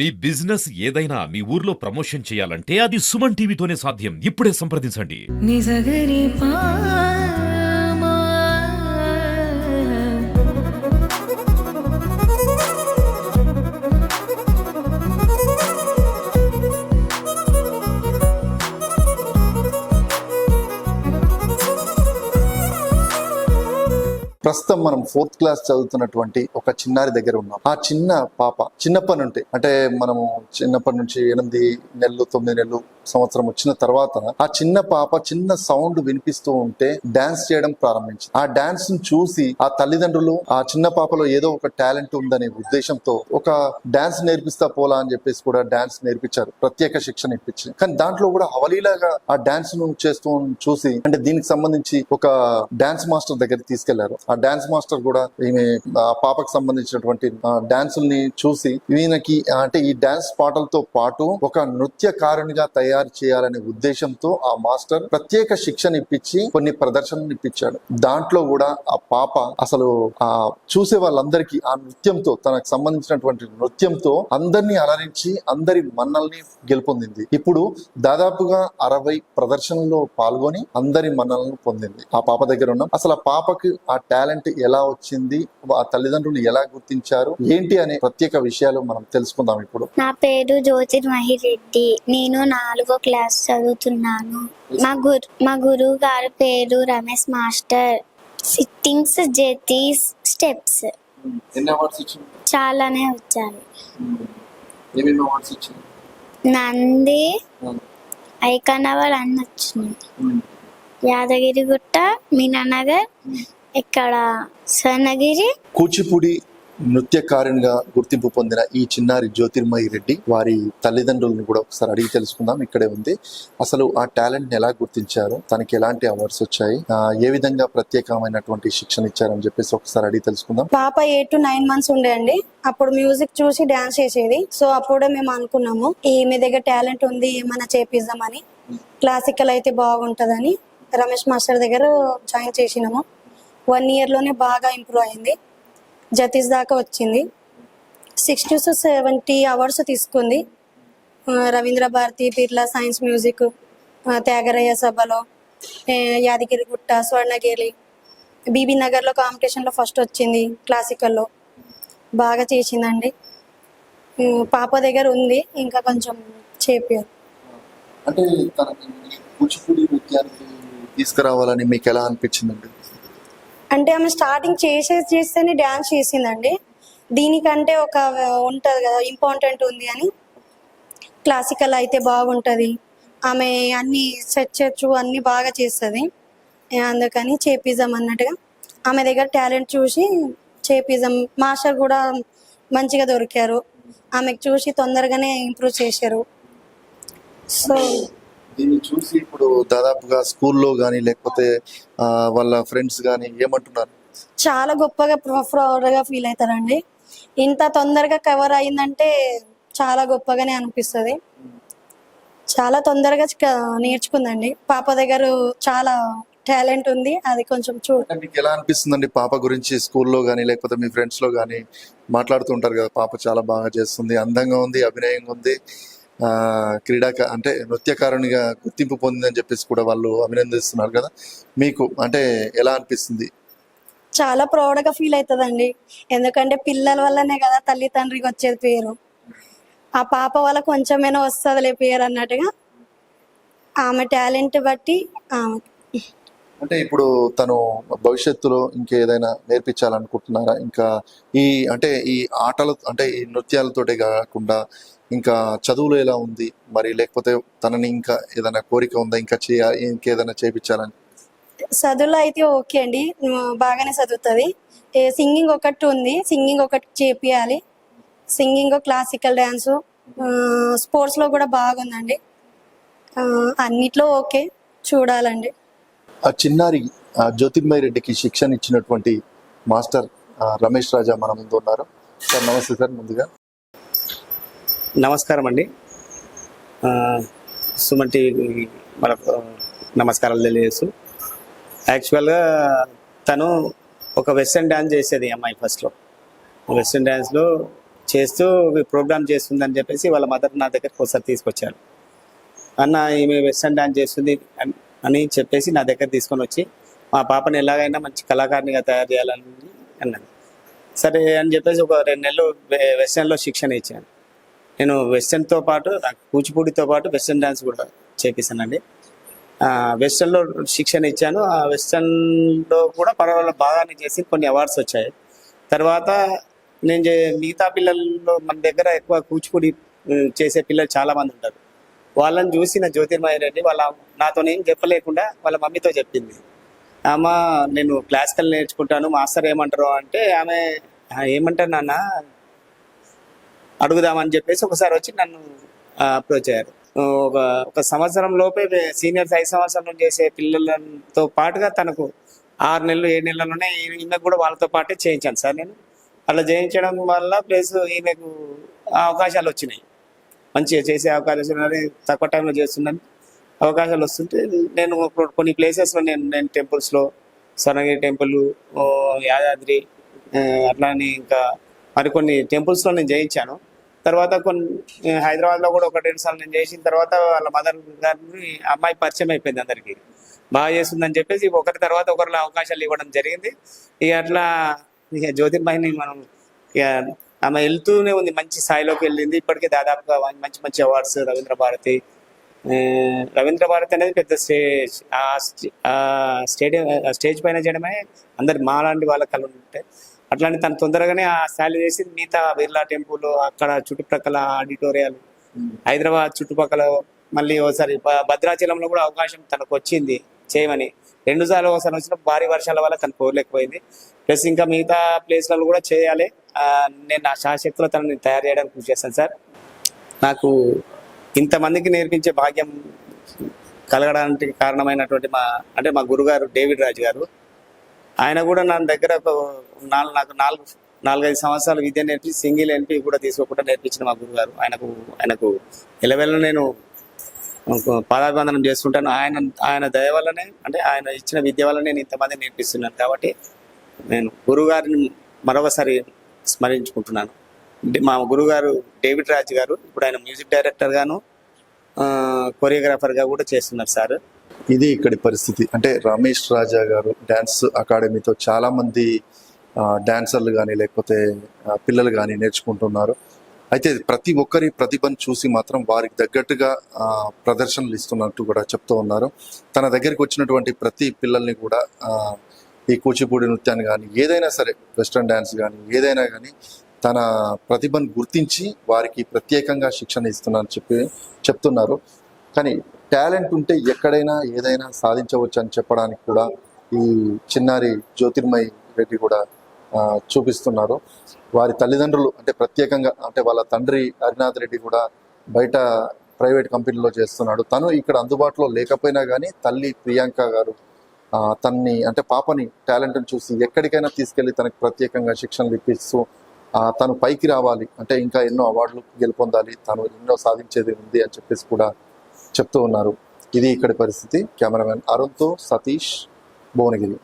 మీ business ఏదైనా మీ ఊర్లో promotion చేయాలంటే అది సుమన్ టీవీతోనే సాధ్యం. ఇప్పుడే సంప్రదించండి. నిజగరి ప్రస్తుతం మనం 4th క్లాస్ చదువుతున్నటువంటి ఒక చిన్నారి దగ్గర ఉన్నాం. ఆ చిన్న పాప చిన్నప్పటి నుండి అంటే మనము చిన్నప్పటి నుంచి 8 నెలలు 9 నెలలు సంవత్సరం వచ్చిన తర్వాత ఆ చిన్న పాప చిన్న సౌండ్ వినిపిస్తూ ఉంటే డాన్స్ చేయడం ప్రారంభించింది. ఆ డాన్స్ ను చూసి ఆ తల్లిదండ్రులు ఆ చిన్న పాపలో ఏదో ఒక టాలెంట్ ఉందనే ఉద్దేశంతో ఒక డాన్స్ నేర్పిస్తా పోలా అని చెప్పేసి కూడా డాన్స్ నేర్పించారు, ప్రత్యేక శిక్షణ ఇప్పించి. కానీ దాంట్లో కూడా అవలీలాగా ఆ డాన్స్ ను చేస్తూ చూసి అంటే దీనికి సంబంధించి ఒక డాన్స్ మాస్టర్ దగ్గరికి తీసుకెళ్లారు. ఆ డాన్స్ మాస్టర్ కూడా ఈమె ఆ పాపకు సంబంధించినటువంటి డాన్సుల్ని చూసి ఈయనకి అంటే ఈ డాన్స్ పాటలతో పాటు ఒక నృత్యకారునిగా తయారు చేయాలనే ఉద్దేశంతో ఆ మాస్టర్ ప్రత్యేక శిక్షణ ఇప్పించి కొన్ని ప్రదర్శనలు ఇప్పించాడు. దాంట్లో కూడా ఆ పాప అసలు ఆ చూసే వాళ్ళందరికీ ఆ నృత్యంతో తనకు సంబంధించినటువంటి నృత్యంతో అందరినీ అలరించి అందరి మన్నల్ని గెలుపొందింది. ఇప్పుడు దాదాపుగా 60 ప్రదర్శనల్లో పాల్గొని అందరి మన్నలను పొందింది. ఆ పాప దగ్గర ఉన్నాం. అసలు ఆ పాపకి ఆ టాలెంట్ ఎలా వచ్చింది, ఆ తల్లిదండ్రులు ఎలా గుర్తించారు, ఏంటి అనే ప్రత్యేక విషయాలు మనం తెలుసుకుందాం ఇప్పుడు. నా పేరు జ్యోతిర్మహి రెడ్డి. నేను 4వ క్లాస్ చదువుతున్నాను. మా గురువు గారి పేరు రమేష్ మాస్టర్. సిట్టింగ్స్, జెటీస్, స్టెప్స్ చాలానే వచ్చాయి. నంది, ఐకాన్ అవార్డ్ అన్ని వచ్చినాయి. యాదగిరిగుట్ట, మీనానగర్, ఇక్కడ స్వర్ణగిరి. కూచిపూడి నృత్యకారునిగా గుర్తింపు పొందిన ఈ చిన్నారి జ్యోతిర్మయి రెడ్డి వారి తల్లిదండ్రులను కూడా ఒకసారి అడిగి తెలుసుకుందాం. ఇక్కడే ఉంది. అసలు ఆ టాలెంట్ ని ఎలా గుర్తించారు, తనకి ఎలాంటి అవార్డ్స్ వచ్చాయి, ఏ విధంగా ప్రత్యేకమైనటువంటి శిక్షణ ఇచ్చారని చెప్పేసి ఒకసారి అడిగి తెలుసుకుందాం. పాప 8 to 9 months ఉండే అండి. అప్పుడు మ్యూజిక్ చూసి డాన్స్ చేసేది. సో అప్పుడే మేము అనుకున్నాము ఈమె దగ్గర టాలెంట్ ఉంది, ఏమైనా చేపిద్దామని. క్లాసికల్ అయితే బాగుంటదని రమేష్ మాస్టర్ దగ్గర జాయిన్ చేసినాము. 1 year లోనే బాగా ఇంప్రూవ్ అయింది. జతీస్ దాకా వచ్చింది. 60 to 70 అవార్డ్స్ తీసుకుంది. రవీంద్ర భారతి, బిర్లా సైన్స్ మ్యూజిక్, త్యాగరయ్య సభలో, యాదగిరిగుట్ట, స్వర్ణగిరి, బీబీ నగర్లో కాంపిటీషన్లో ఫస్ట్ వచ్చింది. క్లాసికల్లో బాగా చేసిందండి. పాప దగ్గర ఉంది, ఇంకా కొంచెం చేపారు. అంటే తనకి కూచిపూడి నృత్యానికి తీసుకురావాలని మీకు ఎలా అనిపించిందండి? అంటే ఆమె స్టార్టింగ్ చేస్తేనే డ్యాన్స్ చేసిందండి. దీనికంటే ఒక ఉంటుంది కదా, ఇంపార్టెంట్ ఉంది అని. క్లాసికల్ అయితే బాగుంటుంది, ఆమె అన్ని సెట్ చేయొచ్చు, అన్ని బాగా చేస్తుంది. అందుకని చేపిజం అన్నట్టుగా ఆమె దగ్గర టాలెంట్ చూసి చేపిజం. మాస్టర్ కూడా మంచిగా దొరికారు, ఆమెకు చూసి తొందరగానే ఇంప్రూవ్ చేశారు. సో దీన్ని చూసి ఇప్పుడు దాదాపుగా స్కూల్లో కానీ లేకపోతే వాళ్ళ ఫ్రెండ్స్ కానీ ఏమంటున్నారు? చాలా గొప్పగా ప్రౌడ్గా ఫీల్ అవుతారండి. ఇంత తొందరగా కవర్ అయిందంటే చాలా గొప్పగానే అనిపిస్తుంది. చాలా తొందరగా నేర్చుకుందండి. పాప దగ్గర చాలా టాలెంట్ ఉంది, అది కొంచెం మీకు ఎలా అనిపిస్తుందండి పాప గురించి? స్కూల్లో కానీ లేకపోతే మీ ఫ్రెండ్స్ లో కానీ మాట్లాడుతుంటారు కదా, పాప చాలా బాగా చేస్తుంది, అందంగా ఉంది, అభినయంగా ఉంది, అంటే నృత్యకారునిగా గుర్తింపు పొందిందని చెప్పేసి కూడా వాళ్ళు అభినందిస్తున్నారు కదా. మీకు అంటే ఎలా అనిపిస్తుంది? చాలా ప్రౌడ్గా ఫీల్ అవుతుందండి. ఎందుకంటే పిల్లల వల్లనే కదా తల్లి తండ్రికి వచ్చేది పేరు. ఆ పాప వల్ల కొంచెమైనా వస్తుందిలే పేరు అన్నట్టుగా ఆమె టాలెంట్ బట్టి ఆమె. అంటే ఇప్పుడు తను భవిష్యత్తులో ఇంకేదైనా నేర్పించాలనుకుంటున్నారా? ఇంకా అంటే ఈ ఆటలు అంటే ఈ నృత్యాలతోటే కాకుండా ఇంకా చదువులో ఎలా ఉంది మరి? లేకపోతే తనని ఇంకా ఏదైనా కోరిక ఉందా, ఇంకా ఇంకేదైనా చేయించాలని? చదువులో అయితే ఓకే అండి, బాగానే చదువుతుంది. సింగింగ్ ఒకటి ఉంది, సింగింగ్ ఒకటి చేపియాలి. సింగింగ్, క్లాసికల్ డ్యాన్సు, స్పోర్ట్స్లో కూడా బాగుందండి. అన్నిట్లో ఓకే, చూడాలండి. ఆ చిన్నారి జ్యోతిర్మయి రెడ్డికి శిక్షణ ఇచ్చినటువంటి మాస్టర్ రమేష్ రాజా మన ముందు ఉన్నారు. సార్ నమస్తే. సార్ ముందుగా నమస్కారం అండి. సుమన్ టీవీ మనకు నమస్కారాలు తెలియజేస్తూ, యాక్చువల్గా తను ఒక వెస్ట్రన్ డ్యాన్స్ చేసేది అమ్మాయి. ఫస్ట్లో వెస్ట్రన్ డ్యాన్స్లో చేస్తూ ప్రోగ్రామ్ చేస్తుందని చెప్పేసి వాళ్ళ మదర్ నా దగ్గరికి ఒకసారి తీసుకొచ్చారు. అన్న ఈమె వెస్టర్న్ డాన్స్ చేస్తుంది అని చెప్పేసి నా దగ్గర తీసుకొని వచ్చి మా పాపని ఎలాగైనా మంచి కళాకారిణిగా తయారు చేయాలని అన్నది. సరే అని చెప్పేసి ఒక 2 నెలలు వెస్టర్న్లో శిక్షణ ఇచ్చాను. నేను వెస్టర్న్తో పాటు కూచిపూడితో పాటు వెస్టర్న్ డాన్స్ కూడా చేపిస్తానండి. వెస్టర్న్లో శిక్షణ ఇచ్చాను. ఆ వెస్టర్న్లో కూడా పర్వాలేదు బాగానే చేసి కొన్ని అవార్డ్స్ వచ్చాయి. తర్వాత నేను మిగతా పిల్లల్లో మన దగ్గర ఎక్కువ కూచిపూడి చేసే పిల్లలు చాలామంది ఉంటారు. వాళ్ళని చూసిన జ్యోతిర్మయి రెడ్డి వాళ్ళ నాతోనేం చెప్పలేకుండా వాళ్ళ మమ్మీతో చెప్పింది, అమ్మ నేను క్లాసికల్ నేర్చుకుంటాను, మాస్టర్ ఏమంటారు అంటే ఆమె ఏమంటారు నాన్న అడుగుదామని చెప్పేసి ఒకసారి వచ్చి నన్ను అప్రోచ్ అయ్యారు. ఒక సంవత్సరం లోపే సీనియర్స్ 5 సంవత్సరాలు చేసే పిల్లలతో పాటుగా తనకు 6 నెలలు 7 నెలల్లోనే ఈమెకు కూడా వాళ్ళతో పాటే చేయించాను సార్. నేను అలా చేయించడం వల్ల ప్లస్ ఈమెకు అవకాశాలు వచ్చినాయి, మంచిగా చేసే అవకాశాలు, తక్కువ టైంలో చేస్తున్నాను అవకాశాలు వస్తుంటే నేను కొన్ని ప్లేసెస్లో నేను టెంపుల్స్లో స్వర్ణగిరి టెంపుల్, యాదాద్రి, అట్లానే ఇంకా మరికొన్ని టెంపుల్స్లో నేను చేయించాను. తర్వాత కొన్ని హైదరాబాద్లో కూడా 1-2 సార్లు నేను చేసిన తర్వాత వాళ్ళ మదర్ గారిని అమ్మాయి పరిచయం అయిపోయింది, అందరికీ బాగా చేస్తుందని చెప్పేసి ఒకరి తర్వాత ఒకరిలో అవకాశాలు ఇవ్వడం జరిగింది. ఇక అట్లా ఇక జ్యోతిర్మయిని మనం ఇక ఆమె వెళ్తూనే ఉంది, మంచి స్థాయిలోకి వెళ్ళింది. ఇప్పటికే దాదాపుగా మంచి మంచి అవార్డ్స్, రవీంద్ర భారతి అనేది పెద్ద స్టేజ్, స్టేజ్ పైన చేయడమే అందరు మాలాంటి వాళ్ళ కళ్ళు ఉంటాయి. అట్లాంటి తను తొందరగానే ఆ స్థాయిలో చేసి మిగతా బిర్లా టెంపుల్, అక్కడ చుట్టుప్రక్కల ఆడిటోరియాలు, హైదరాబాద్ చుట్టుపక్కల, మళ్ళీ ఒకసారి భద్రాచలంలో కూడా అవకాశం తనకు వచ్చింది చేయమని. 2 సార్లు ఒకసారి వచ్చిన భారీ వర్షాల వల్ల తను పోలేకపోయింది. ప్లస్ ఇంకా మిగతా ప్లేస్లలో కూడా చేయాలి. నేను నా శాశక్తిలో తనని తయారు చేయడానికి కృషి చేస్తాను సార్. నాకు ఇంతమందికి నేర్పించే భాగ్యం కలగడానికి కారణమైనటువంటి మా గురుగారు డేవిడ్ రాజు గారు. ఆయన కూడా నా దగ్గర నాకు 4-5 సంవత్సరాలు విద్య నేర్పి సింగిల్ ఎన్పి కూడా తీసుకోకుండా నేర్పించిన మా గురుగారు. ఆయనకు ఎలవేళ నేను పాదాభివందనం చేస్తుంటాను. ఆయన దయ వల్లనే, అంటే ఆయన ఇచ్చిన విద్య వల్ల నేను ఇంతమంది నేర్పిస్తున్నాను. కాబట్టి నేను గురుగారిని మరొకసారి స్మరించుకుంటున్నాను. మా గురుగారు డేవిడ్ రాజు గారు ఇప్పుడు ఆయన మ్యూజిక్ డైరెక్టర్ గాను కొరియోగ్రాఫర్ గా కూడా చేస్తున్నారు సార్. ఇది ఇక్కడి పరిస్థితి. అంటే రమేష్ రాజా గారు డ్యాన్స్ అకాడమీతో చాలా మంది డాన్సర్లు కానీ లేకపోతే పిల్లలు కానీ నేర్చుకుంటున్నారు. అయితే ప్రతి ఒక్కరి ప్రతిభను చూసి మాత్రం వారికి తగ్గట్టుగా ప్రదర్శనలు ఇస్తున్నట్టు కూడా చెప్తూ ఉన్నారు. తన దగ్గరికి వచ్చినటువంటి ప్రతి పిల్లల్ని కూడా ఈ కూచిపూడి నృత్యాన్ని కానీ ఏదైనా సరే, వెస్ట్రన్ డ్యాన్స్ కానీ ఏదైనా కానీ తన ప్రతిభను గుర్తించి వారికి ప్రత్యేకంగా శిక్షణ ఇస్తున్నారని చెప్తున్నారు. కానీ టాలెంట్ ఉంటే ఎక్కడైనా ఏదైనా సాధించవచ్చు అని చెప్పడానికి కూడా ఈ చిన్నారి జ్యోతిర్మయి రెడ్డి కూడా చూపిస్తున్నారు. వారి తల్లిదండ్రులు అంటే ప్రత్యేకంగా, అంటే వాళ్ళ తండ్రి హరినాథ్ రెడ్డి కూడా బయట ప్రైవేట్ కంపెనీలో చేస్తున్నాడు. తను ఇక్కడ అందుబాటులో లేకపోయినా కానీ తల్లి ప్రియాంక గారు తన్ని, అంటే పాపని టాలెంట్ని చూసి ఎక్కడికైనా తీసుకెళ్లి తనకు ప్రత్యేకంగా శిక్షణలు ఇప్పిస్తూ తను పైకి రావాలి, అంటే ఇంకా ఎన్నో అవార్డులు గెలుపొందాలి, తను ఎన్నో సాధించేది ఉంది అని చెప్పేసి కూడా చెప్తూ ఉన్నారు. ఇది ఇక్కడి పరిస్థితి. కెమెరామెన్ అరుణ్తో సతీష్, భువనగిరి.